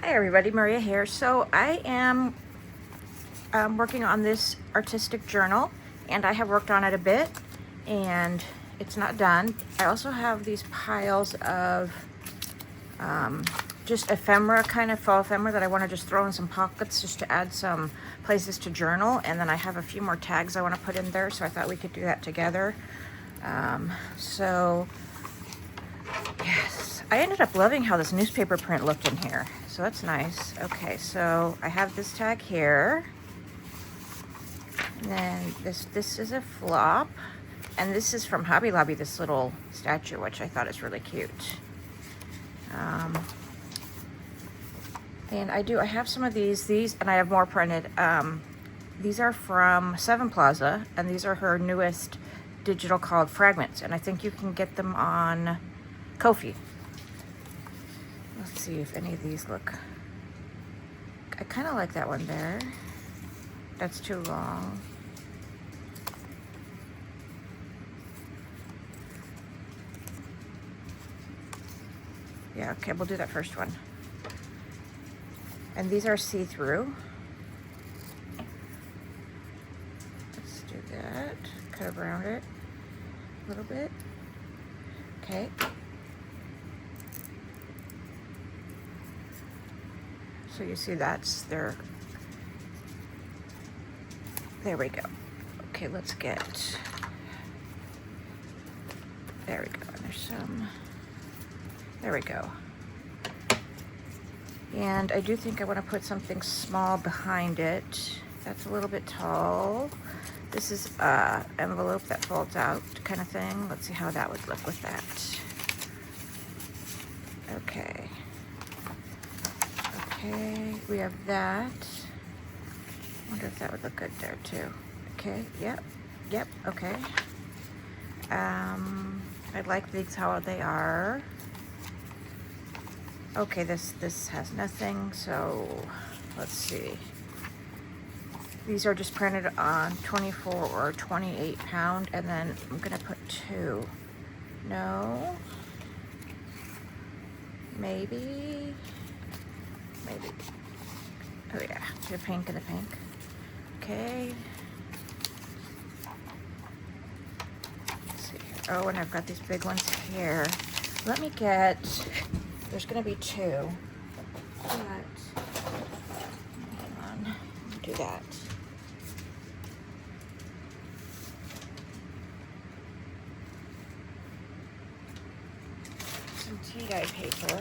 Hi everybody, Maria here. So I am working on this artistic journal, and I have worked on it a bit and it's not done. I also have these piles of just ephemera, kind of fall ephemera, that I want to just throw in some pockets just to add some places to journal. And then I have a few more tags I want to put in there, so I thought we could do that together. So yes, I ended up loving how this newspaper print looked in here. So that's nice. Okay, so I have this tag here. And then this is a flop. And this is from Hobby Lobby, this little statue, which I thought is really cute. And I have some of these, and I have more printed. These are from Seven Plaza, and these are her newest digital called Fragments. And I think you can get them on Ko-fi. Let's see if any of these look. I kind of like that one there. That's too long. Yeah, okay, we'll do that first one. And these are see-through. Let's do that. Cut around it a little bit. Okay. So you see that's there we go. Okay, let's get, there we go. And there's some, there we go. And I do think I want to put something small behind it. That's a little bit tall. This is envelope that folds out kind of thing. Let's see how that would look with that. Okay. Okay, we have that. Wonder if that would look good there too. Okay, yep, okay. I like these how they are. Okay, this has nothing, so let's see. These are just printed on 24 or 28 pound, and then I'm gonna put 2. No, maybe. Oh yeah, the pink and the pink. Okay. Let's see here. Oh, and I've got these big ones here. Let me get, there's gonna be 2. But, hang on, let me do that. Some tea-dye paper.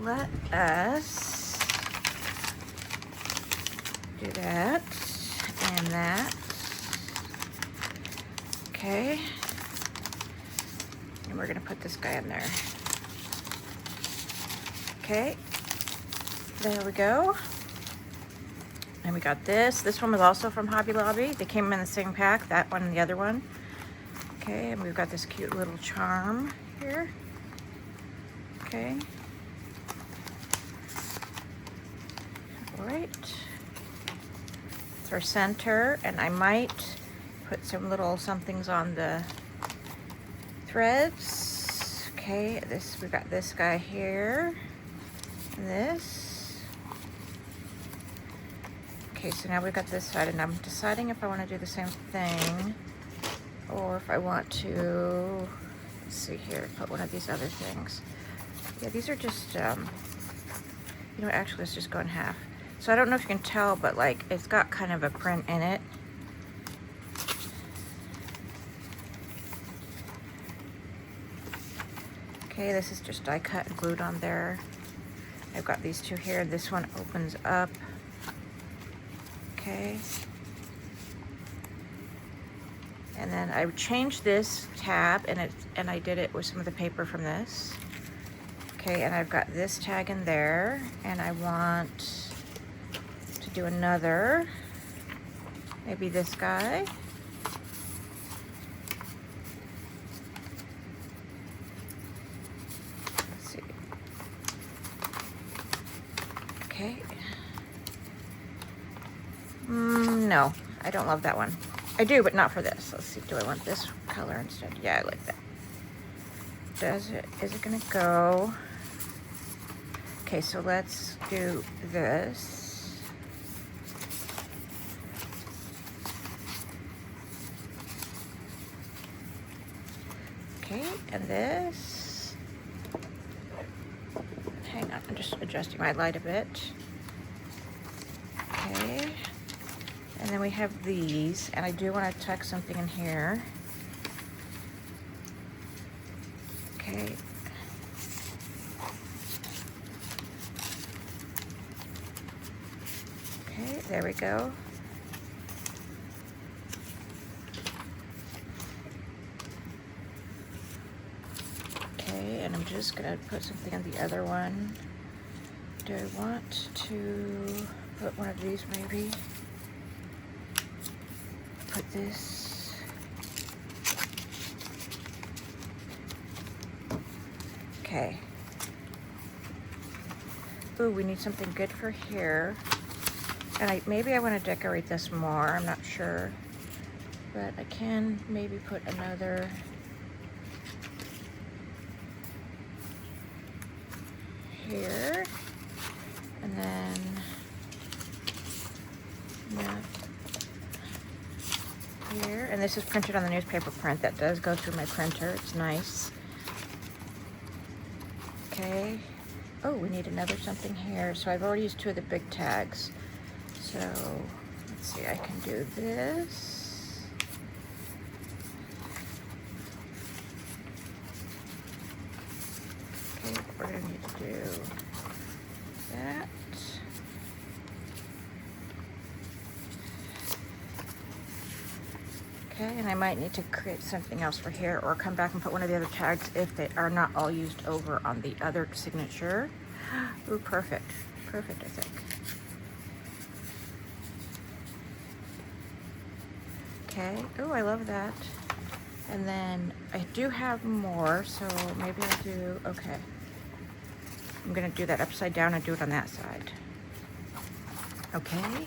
Let us do that and that. Okay. And we're gonna put this guy in there. Okay. There we go. And we got this. This one was also from Hobby Lobby. They came in the same pack, that one and the other one. Okay, and we've got this cute little charm here. Okay. Right, it's our center, and I might put some little somethings on the threads. Okay, we got this guy here, and this. Okay, so now we've got this side, and I'm deciding if I want to do the same thing, or if I want to, let's see here, put one of these other things. Yeah, these are just, you know, actually let's just go in half. So I don't know if you can tell, but like it's got kind of a print in it. Okay, this is just die cut and glued on there. I've got these 2 here. This one opens up. Okay. And then I changed this tab, and I did it with some of the paper from this. Okay, and I've got this tag in there, and I want do another, maybe this guy. Let's see. Okay. No, I don't love that one. I do, but not for this. Let's see, do I want this color instead? Yeah, I like that. Is it gonna go? Okay, so let's do this. Okay, and this. Hang on, I'm just adjusting my light a bit. Okay, and then we have these, and I do want to tuck something in here. Okay. Okay, there we go. Okay, and I'm just gonna put something on the other one. Do I want to put one of these maybe? Put this. Okay. Ooh, we need something good for here. And maybe I want to decorate this more, I'm not sure. But I can maybe put another here. And then here. And this is printed on the newspaper print. That does go through my printer. It's nice. Okay. Oh, we need another something here. So I've already used 2 of the big tags. So let's see, I can do this. Okay, we're gonna need to do that. Okay, and I might need to create something else for here or come back and put one of the other tags if they are not all used over on the other signature. Ooh, perfect. Perfect, I think. Okay. Oh, I love that. And then I do have more, so maybe I'll do, okay. I'm gonna do that upside down and do it on that side. Okay.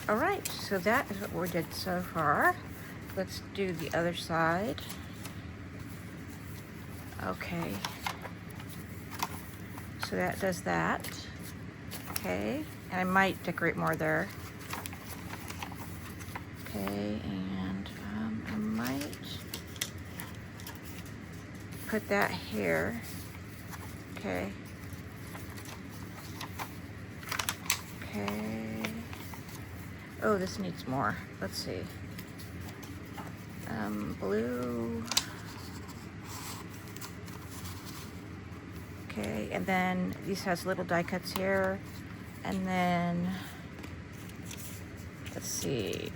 All right, so that is what we did so far. Let's do the other side. Okay. So that does that. Okay, and I might decorate more there. Okay, and I might put that here. Okay. Okay. Oh, this needs more. Let's see. Blue. Okay, and then these has little die cuts here. And then, let's see.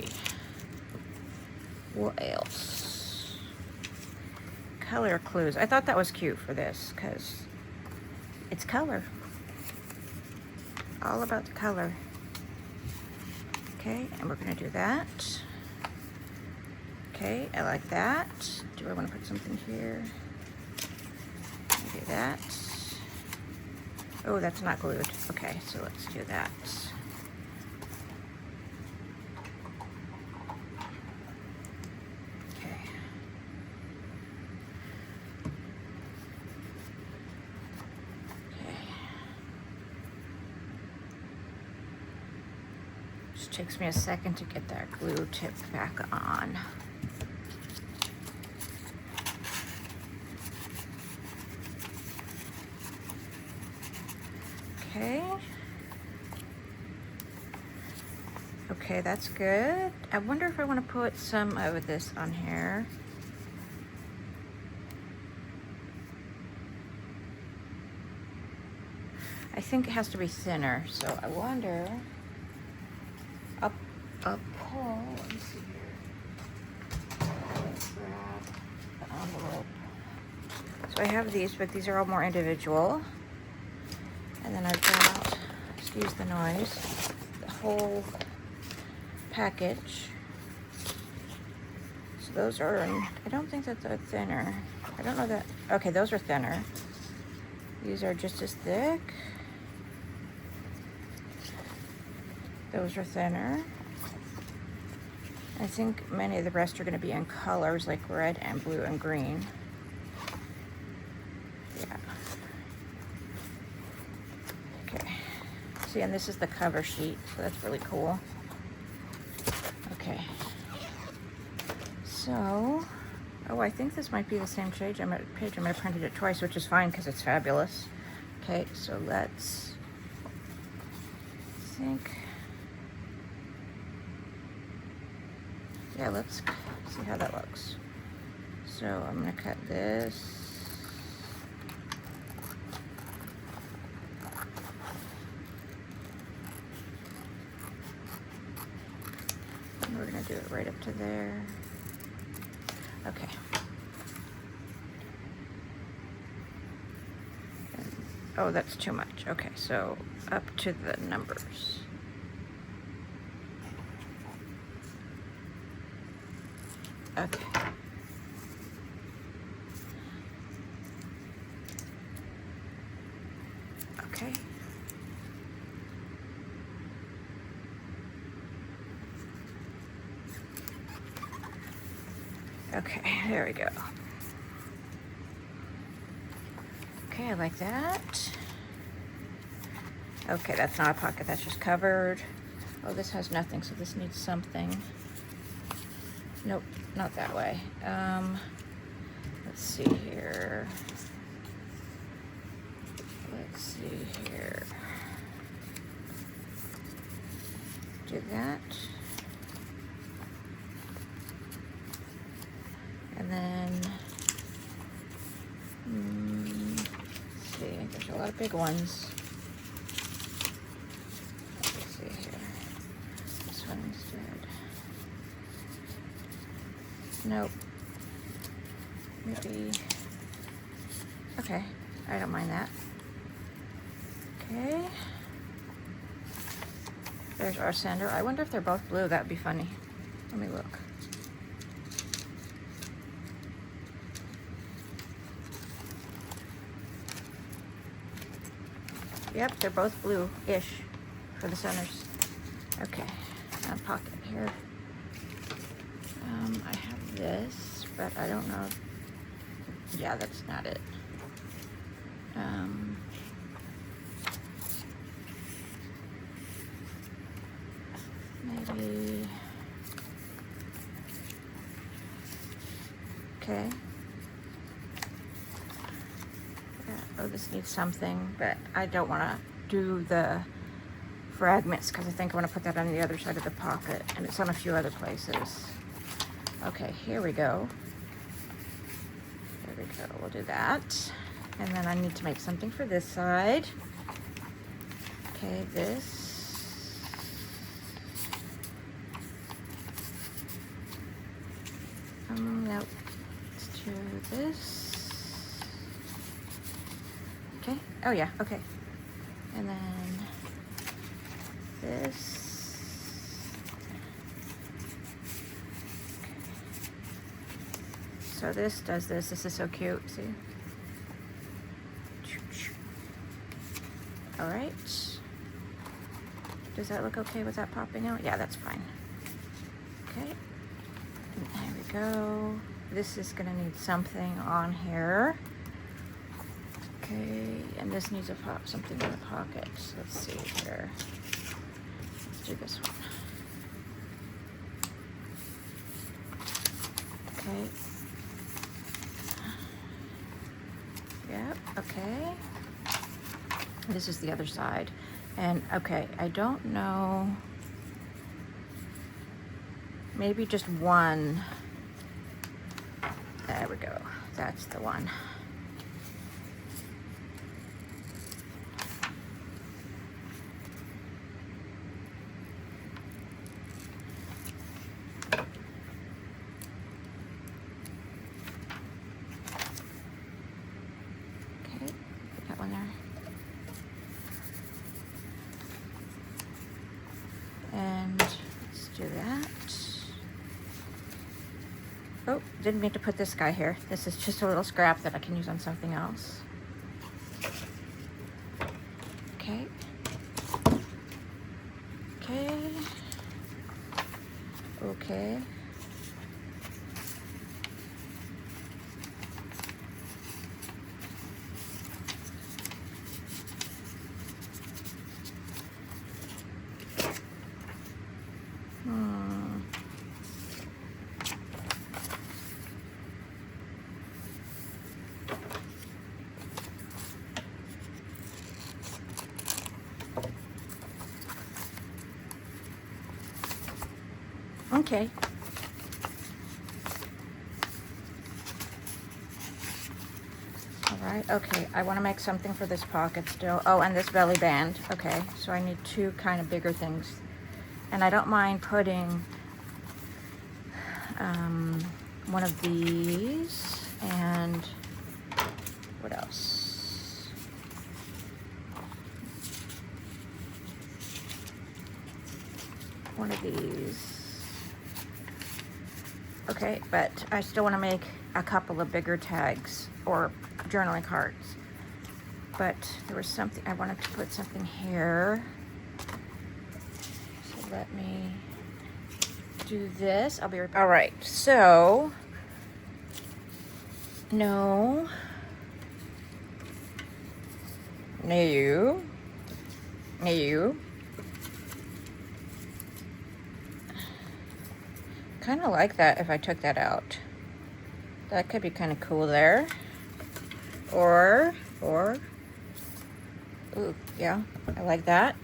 What else? Color clues. I thought that was cute for this because it's color. All about the color. Okay, and we're gonna do that. Okay, I like that. Do I want to put something here? Do that. Oh, that's not glued. Okay, so let's do that. Okay. Okay. Just takes me a second to get that glue tip back on. Okay. Okay, that's good. I wonder if I want to put some of this on here. I think it has to be thinner, so I wonder. Up, pull. Let me see here. Let's grab the envelope. So I have these, but these are all more individual. And then I've got, excuse the noise, the whole package. So those are, I don't think that they're thinner. I don't know that, okay, those are thinner. These are just as thick. Those are thinner. I think many of the rest are going to be in colors like red and blue and green. Yeah. See, and this is the cover sheet, so that's really cool. Okay. So, oh, I think this might be the same page. I might have printed it twice, which is fine because it's fabulous. Okay, so let's think. Yeah, let's see how that looks. So I'm gonna cut this. And we're gonna do it right up to there. Okay. Oh, that's too much. Okay, so up to the numbers. Okay. Okay. Okay, there we go. Okay, I like that. Okay, that's not a pocket, that's just covered. Oh, this has nothing, so this needs something. Nope, not that way. Let's see here. Let's see here. Do that. And then, let's see, there's a lot of big ones. Let's see here. This one instead. Nope. Maybe. Okay, I don't mind that. Okay. There's our sender. I wonder if they're both blue. That'd be funny. Let me look. Yep, they're both blue-ish for the centers. Okay, pocket here. I have this, but I don't know. Yeah, that's not it. Maybe. Okay. Yeah, oh, this needs something, but I don't want to do the fragments because I think I want to put that on the other side of the pocket, and it's on a few other places. Okay, here we go. There we go, we'll do that. And then I need to make something for this side. Okay, this. Nope, let's do this. Okay, oh yeah, okay. And then this. So this does this. This is so cute. See? All right. Does that look okay with that popping out? Yeah, that's fine. Okay. And there we go. This is gonna need something on here. Okay, and this needs a pop, something in the pockets. Let's see here. Let's do this one. Okay. Yep, okay. This is the other side. And okay, I don't know. Maybe just one. There we go. That's the one. Oh, didn't mean to put this guy here. This is just a little scrap that I can use on something else. Okay. Okay. Okay. Okay. All right, okay, I want to make something for this pocket still. Oh, and this belly band. Okay, so I need two kind of bigger things. And I don't mind putting one of these, and what else? One of these. Okay, but I still want to make a couple of bigger tags or journaling cards. But there was something, I wanted to put something here. So let me do this. I'll be right back. All right, so no. Kind of like that if I took that out. That could be kind of cool there. Or, ooh, yeah, I like that.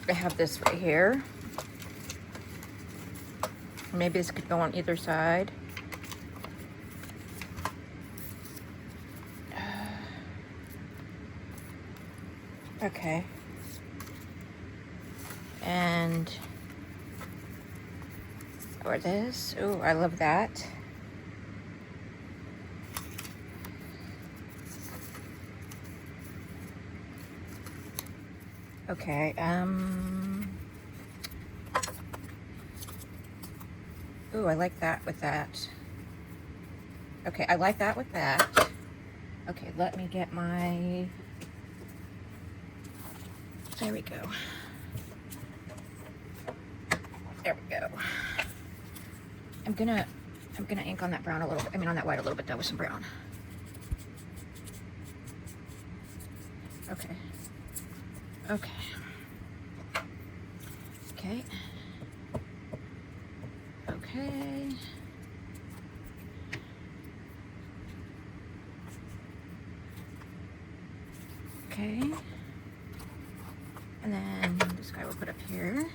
I have this right here. Maybe this could go on either side. Okay. And, or this. Ooh, I love that. Okay, ooh, I like that with that. Okay, I like that with that. Okay, let me get my, there we go. There we go. I'm gonna ink on that brown a little bit, I mean on that white a little bit though with some brown. Okay. Okay. Okay. Okay. Okay. And then this guy we'll put up here.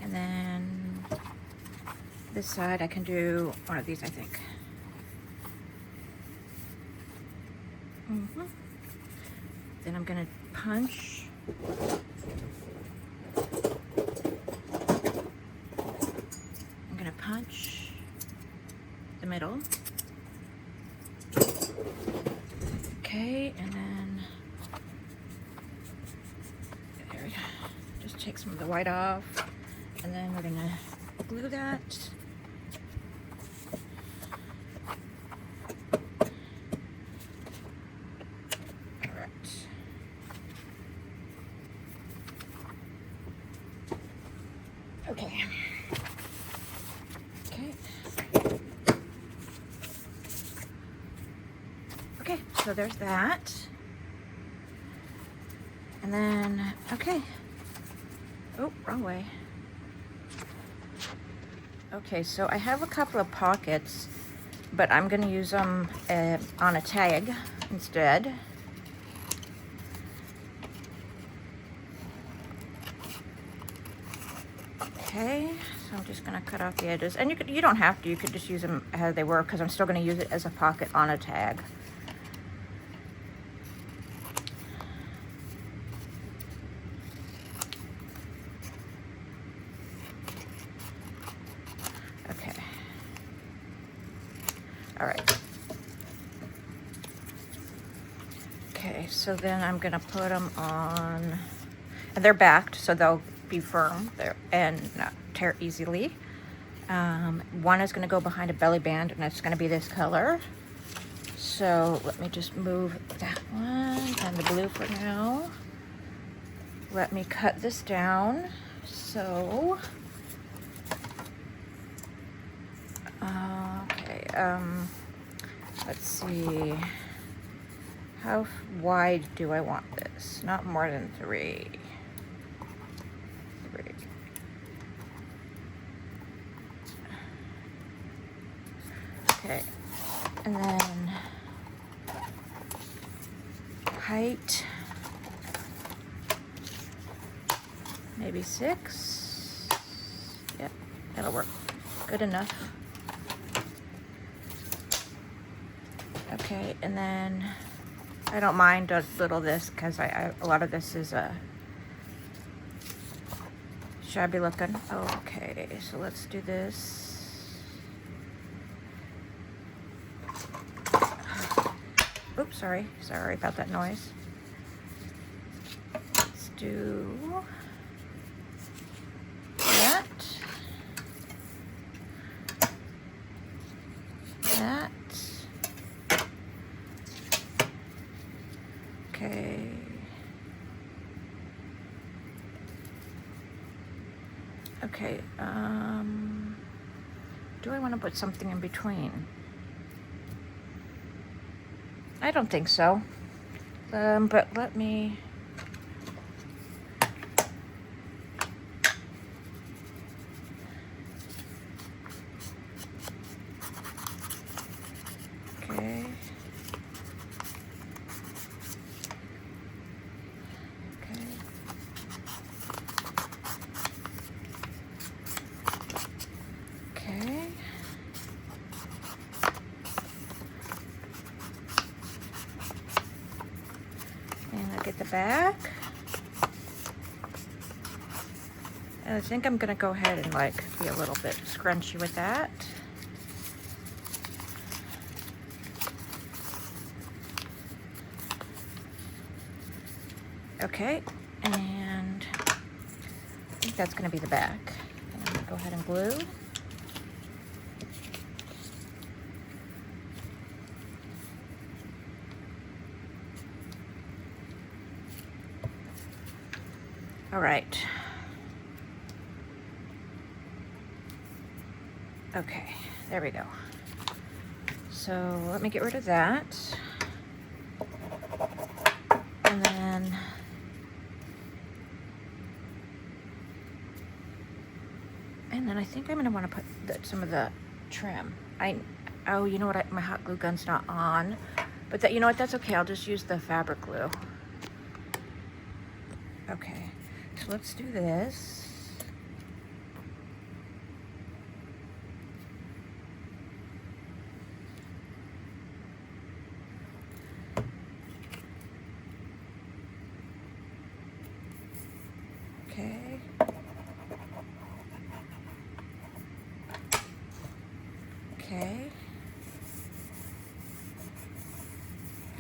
And then this side I can do one of these, I think. Then I'm gonna punch. I'm gonna punch the middle. Okay, and then there we go. Just take some of the white off, and then we're gonna glue that. Okay. Okay. Okay, so there's that. And then, okay. Oh, wrong way. Okay, so I have a couple of pockets, but I'm gonna use them on a tag instead. Okay, so I'm just gonna cut off the edges, and you don't have to. You could just use them as they were, because I'm still gonna use it as a pocket on a tag. Okay. All right. Okay, so then I'm gonna put them on, and they're backed, so they'll be firm there and not tear easily. One is going to go behind a belly band, and it's going to be this color. So let me just move that one and the blue for now. Let me cut this down. So, okay, let's see. How wide do I want this? Not more than 3. Okay. And then height, maybe 6. Yep, that'll work. Good enough. Okay, and then I don't mind a little this because a lot of this is shabby looking. Okay, so let's do this. Oops, sorry about that noise. Let's do that. That. Okay. Okay, do I want to put something in between? I don't think so. But let me... Okay. Okay. And I'll get the back. And I think I'm gonna go ahead and like be a little bit scrunchy with that. Okay, and I think that's gonna be the back. And I'm gonna go ahead and glue. All right. Okay, there we go. So let me get rid of that. And then I think I'm gonna wanna put some of the trim. Oh, you know what, my hot glue gun's not on, but that, you know what, that's okay, I'll just use the fabric glue. Okay, so let's do this. Okay. Okay.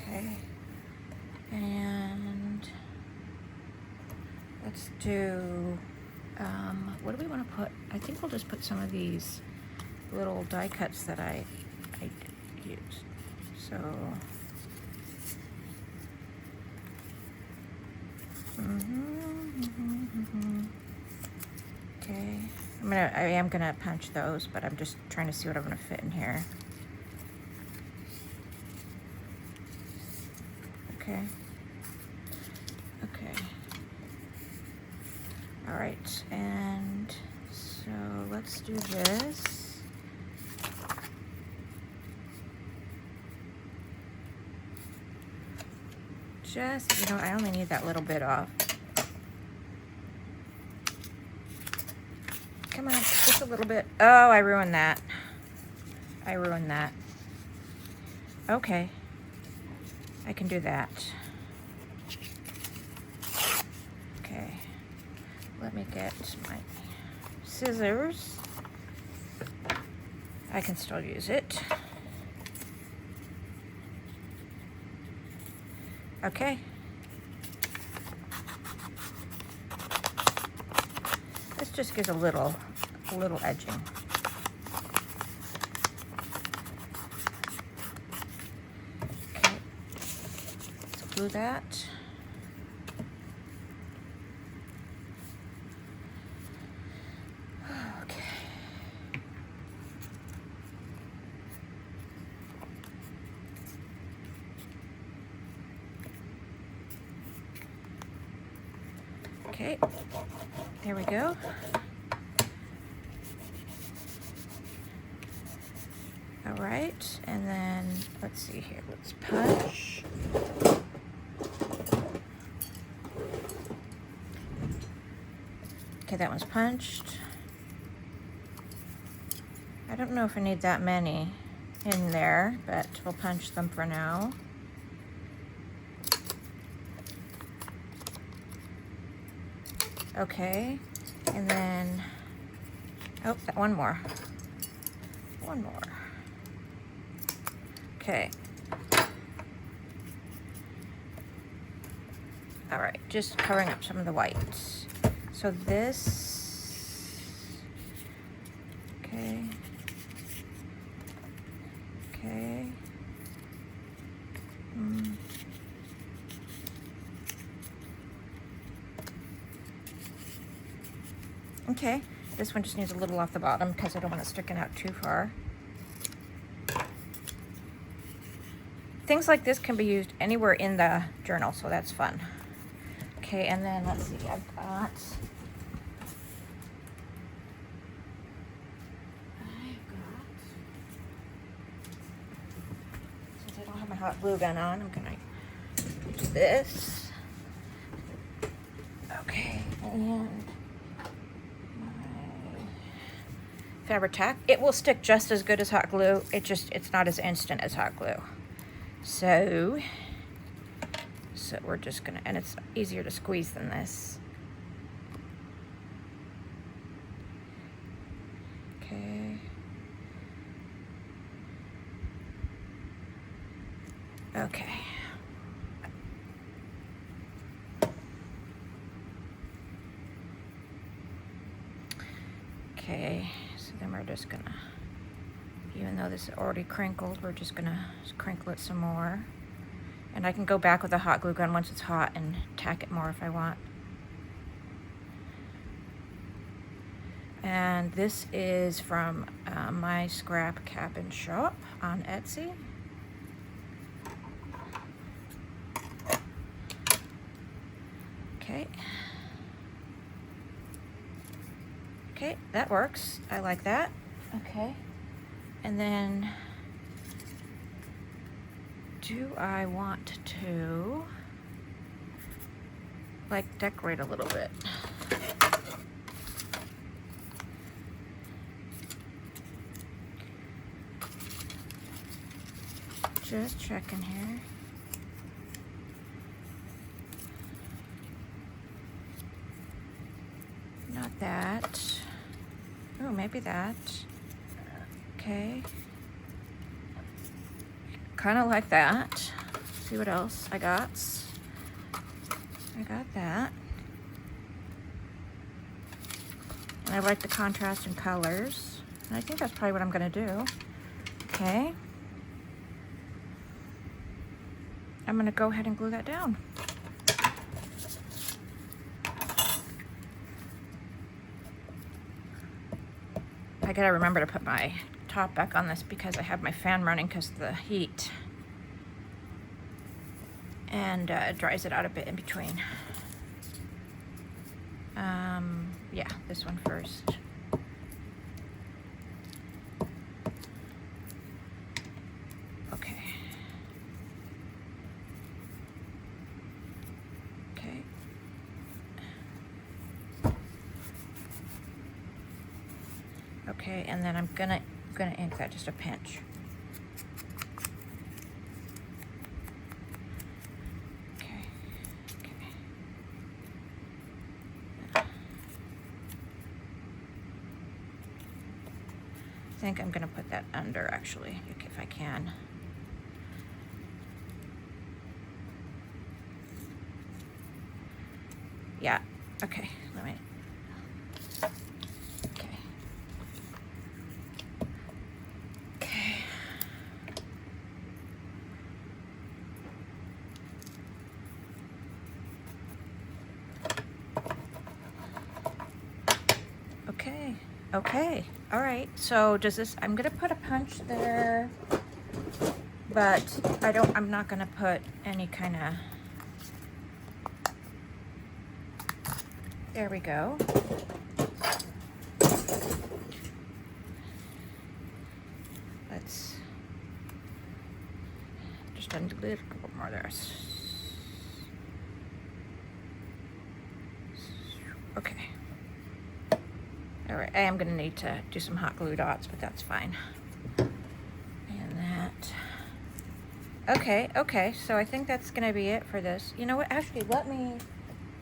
Okay. And let's do, what do we want to put? I think we'll just put some of these little die cuts that I used. So, okay. I am gonna punch those, but I'm just trying to see what I'm gonna fit in here. Okay. Okay. All right, and so let's do this. Just, you know, I only need that little bit off. Come on, just a little bit. Oh, I ruined that. I ruined that. Okay. I can do that. Okay. Let me get my scissors. I can still use it. Okay. This just gives a little edging. Okay. Let's glue that. Okay, there we go. All right, and then let's see here, let's punch. Okay, that one's punched. I don't know if I need that many in there, but we'll punch them for now. Okay, and then, oh, one more. One more. Okay. All right, just covering up some of the whites. So this, okay. Okay. Okay, this one just needs a little off the bottom because I don't want it sticking out too far. Things like this can be used anywhere in the journal, so that's fun. Okay, and then let's see, I've got since I don't have my hot glue gun on, I'm gonna do this. Okay, and Fabri-Tac. It will stick just as good as hot glue. It's not as instant as hot glue. So we're just gonna, and it's easier to squeeze than this. Okay. Okay. Okay, so then we're just gonna, even though this is already crinkled, we're just gonna crinkle it some more. And I can go back with a hot glue gun once it's hot and tack it more if I want. And this is from My Scrap Cabin Shop on Etsy. Okay. Okay, that works. I like that. Okay. And then, do I want to, like, decorate a little bit? Just checking here. Not that. Oh, maybe that. Okay. Kind of like that. See what else I got. I got that. And I like the contrast in colors. And I think that's probably what I'm gonna do. Okay. I'm gonna go ahead and glue that down. I gotta remember to put my top back on this because I have my fan running because of the heat. And it dries it out a bit in between. Yeah, this one first. Okay. Okay. Okay, and then I'm gonna ink that just a pinch. Okay. Okay. I think I'm gonna put that under actually, if I can. Yeah. Okay. Let me. Okay, all right, so does this, I'm gonna put a punch there, but I'm not gonna put any kind of, there we go. and a little couple more there. Okay. All right, I am gonna need to do some hot glue dots, but that's fine. And that. Okay, so I think that's gonna be it for this. You know what, actually, let me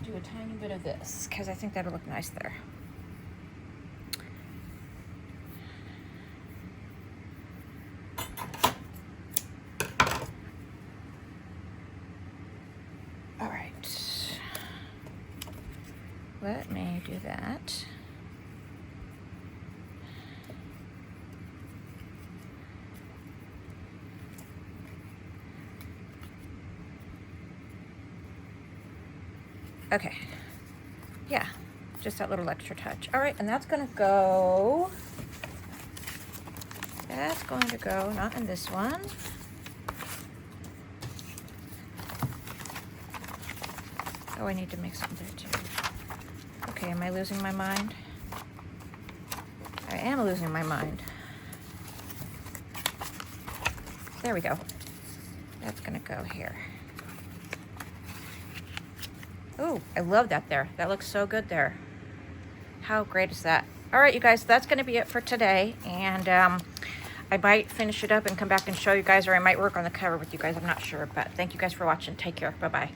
do a tiny bit of this, because I think that'll look nice there. All right. Let me do that. Okay, yeah, just that little extra touch. All right, and that's gonna go, not in this one. Oh, I need to make something there too. Okay, am I losing my mind? I am losing my mind. There we go. That's gonna go here. Oh, I love that there. That looks so good there. How great is that? All right, you guys, that's going to be it for today. And I might finish it up and come back and show you guys, or I might work on the cover with you guys. I'm not sure, but thank you guys for watching. Take care. Bye-bye.